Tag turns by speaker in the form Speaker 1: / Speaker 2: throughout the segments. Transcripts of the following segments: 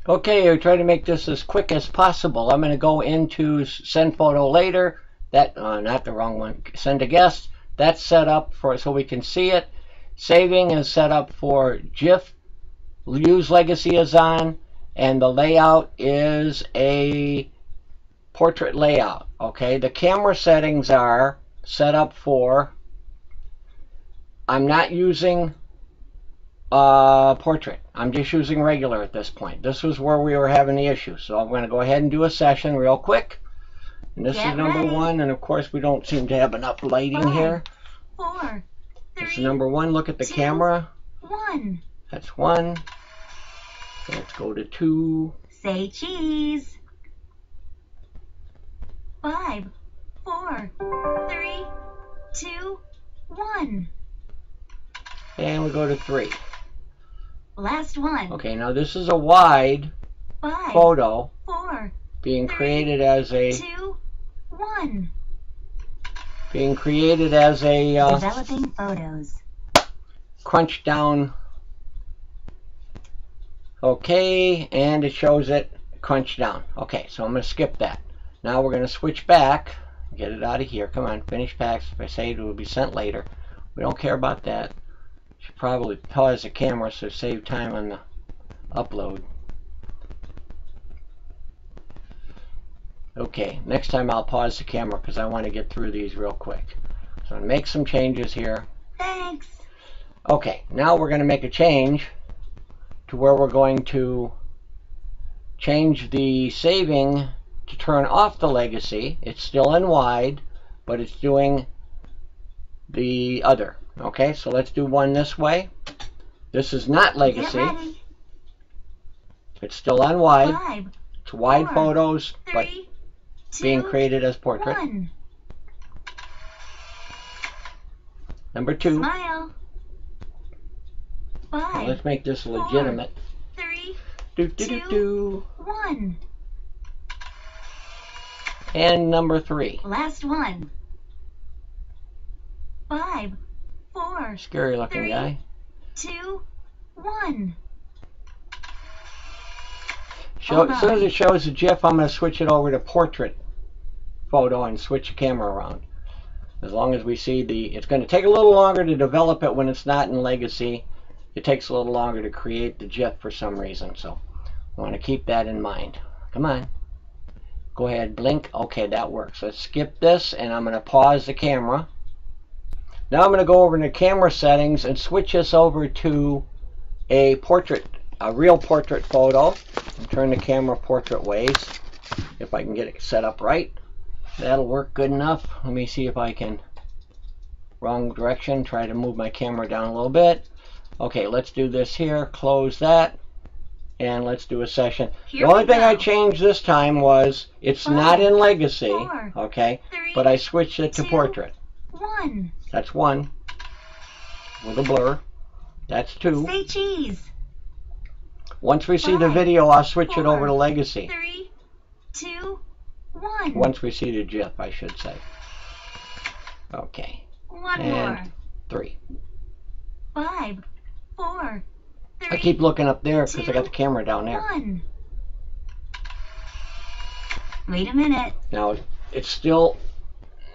Speaker 1: Okay, I try to make this as quick as possible. I'm going to go into send photo later. That not the wrong one. Send a guest. That's set up for so we can see it. Saving is set up for GIF. Use legacy is on, and the layout is a portrait layout. Okay, the camera settings are set up for. I'm not using portrait. I'm just using regular at this point. This was where we were having the issue. So I'm going to go ahead and do a session real quick. And this is number 1. And of course, we don't seem to have enough lighting here.
Speaker 2: 4, 3,
Speaker 1: this is number 1. Look at the
Speaker 2: 2,
Speaker 1: camera.
Speaker 2: 1.
Speaker 1: That's 1. Let's go to 2.
Speaker 2: Say cheese. 5, 4, 3, 2, 1.
Speaker 1: And we go to 3.
Speaker 2: Last one.
Speaker 1: Okay, now this is a wide
Speaker 2: 5,
Speaker 1: photo
Speaker 2: 4,
Speaker 1: being
Speaker 2: 3,
Speaker 1: created as a
Speaker 2: 2, 1. Developing photos.
Speaker 1: Crunch down. Okay, and it shows it crunch down. Okay, so I'm going to skip that. Now we're going to switch back. Get it out of here. Come on, finish packs. If I say it will be sent later. We don't care about that. Should probably pause the camera so save time on the upload. Okay, next time I'll pause the camera because I want to get through these real quick. So I'm going to make some changes here.
Speaker 2: Thanks.
Speaker 1: Okay, now we're going to make a change to where we're going to change the saving to turn off the legacy. It's still in wide, but it's doing the other. Okay, so let's do one this way. This is not legacy. It's still on wide.
Speaker 2: 5,
Speaker 1: it's wide
Speaker 2: 4,
Speaker 1: photos,
Speaker 2: 3,
Speaker 1: but
Speaker 2: 2,
Speaker 1: being created as portrait.
Speaker 2: 1.
Speaker 1: Number 2.
Speaker 2: Smile. 5.
Speaker 1: Now let's make this legitimate.
Speaker 2: 4, 3,
Speaker 1: Do, do, do, do.
Speaker 2: 1.
Speaker 1: And number 3.
Speaker 2: Last one. 5, 4,
Speaker 1: Scary looking
Speaker 2: 3,
Speaker 1: guy.
Speaker 2: 2, 1.
Speaker 1: As soon as it shows the GIF, I'm going to switch it over to portrait photo and switch the camera around. As long as we see it's going to take a little longer to develop it when it's not in legacy. It takes a little longer to create the GIF for some reason, so I want to keep that in mind. Come on. Go ahead, blink. Okay, that works. Let's skip this, and I'm going to pause the camera. Now I'm going to go over to camera settings and switch this over to a portrait, a real portrait photo. And turn the camera portrait ways. If I can get it set up right. That'll work good enough. Let me see if I can. Wrong direction. Try to move my camera down a little bit. Okay, let's do this here. Close that. And let's do a session. The only thing I changed this time was it's
Speaker 2: 5,
Speaker 1: not in legacy.
Speaker 2: 4,
Speaker 1: Okay.
Speaker 2: 3,
Speaker 1: But I switched it to
Speaker 2: 2,
Speaker 1: portrait.
Speaker 2: 1.
Speaker 1: That's 1. With a blur. That's 2.
Speaker 2: Say cheese.
Speaker 1: Once we see the
Speaker 2: 5,
Speaker 1: video, I'll switch it
Speaker 2: 4,
Speaker 1: over to legacy.
Speaker 2: 3, 2, 1.
Speaker 1: Once we see the GIF, I should say. Okay.
Speaker 2: One
Speaker 1: And
Speaker 2: more.
Speaker 1: 3.
Speaker 2: 5, 4, 3,
Speaker 1: I keep looking up there because I got the
Speaker 2: 2,
Speaker 1: camera down there.
Speaker 2: 1. Wait a minute.
Speaker 1: Now it's still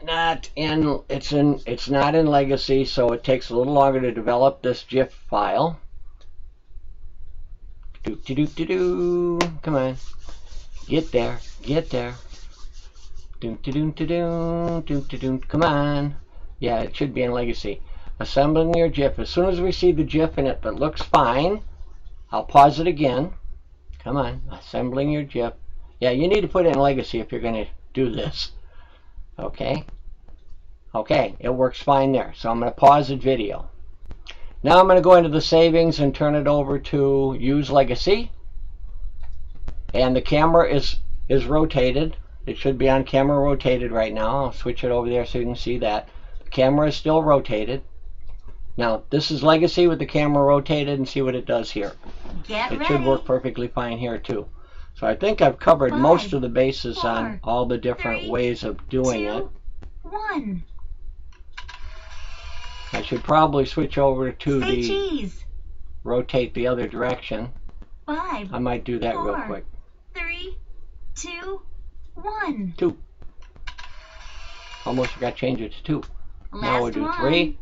Speaker 1: not in. It's not in legacy, so it takes a little longer to develop this GIF file. Do do do do do. Come on, get there, get there. Do do do do do do do do. Come on. Yeah, it should be in legacy. Assembling your GIF. As soon as we see the GIF in it that looks fine, I'll pause it again. Come on, assembling your GIF. Yeah, you need to put it in legacy if you're going to do this. Okay. Okay, it works fine there. So I'm going to pause the video. Now I'm going to go into the savings and turn it over to use legacy. And the camera is rotated. It should be on camera rotated right now. I'll switch it over there so you can see that. The camera is still rotated. Now this is legacy with the camera rotated, and see what it does here. It should work perfectly fine here too. So I think I've covered
Speaker 2: 5,
Speaker 1: most of the bases
Speaker 2: 4,
Speaker 1: on all the different
Speaker 2: 3,
Speaker 1: ways of doing
Speaker 2: 2,
Speaker 1: it.
Speaker 2: 1.
Speaker 1: I should probably switch over to
Speaker 2: Say
Speaker 1: the
Speaker 2: cheese.
Speaker 1: rotate the other direction.
Speaker 2: 5.
Speaker 1: I might do that real
Speaker 2: 4,
Speaker 1: quick.
Speaker 2: 3, 2, 1.
Speaker 1: 2. Almost forgot to change it to 2. Now we'll
Speaker 2: Last
Speaker 1: do
Speaker 2: one.
Speaker 1: 3.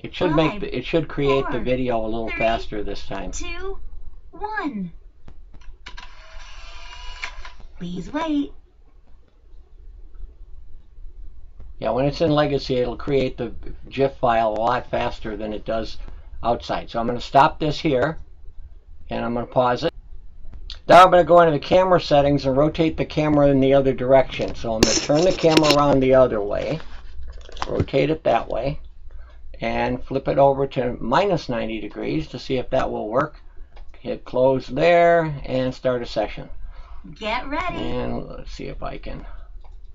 Speaker 1: It should
Speaker 2: 5,
Speaker 1: it should create
Speaker 2: 4,
Speaker 1: the video a little
Speaker 2: 3,
Speaker 1: faster this time.
Speaker 2: 2, 1. Please wait.
Speaker 1: Yeah, when it's in Legacy, it'll create the GIF file a lot faster than it does outside. So I'm going to stop this here, and I'm going to pause it. Now I'm going to go into the camera settings and rotate the camera in the other direction. So I'm going to turn the camera around the other way, rotate it that way, and flip it over to minus 90 degrees to see if that will work. Hit close there and start a session.
Speaker 2: Get ready.
Speaker 1: And let's see if I can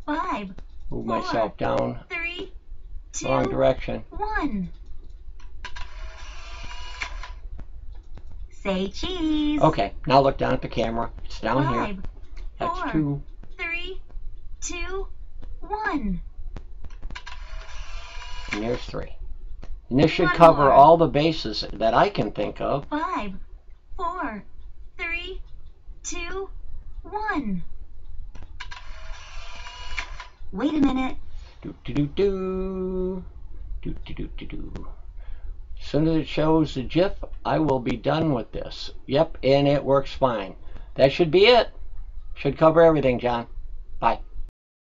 Speaker 2: 5,
Speaker 1: move
Speaker 2: 4,
Speaker 1: myself down
Speaker 2: 3, 2,
Speaker 1: wrong direction.
Speaker 2: 1. Say cheese.
Speaker 1: Okay, now look down at the camera. It's down
Speaker 2: 5,
Speaker 1: here. That's
Speaker 2: 4,
Speaker 1: 2.
Speaker 2: 3, 2, 1.
Speaker 1: And there's 3. And this should
Speaker 2: One
Speaker 1: cover
Speaker 2: more.
Speaker 1: all the bases that I can think of.
Speaker 2: 5, 4, 3, 2, 1. Wait a minute.
Speaker 1: Do do do do. Do do do do do. As soon as it shows the GIF, I will be done with this. Yep, and it works fine. That should be it. Should cover everything, John. Bye.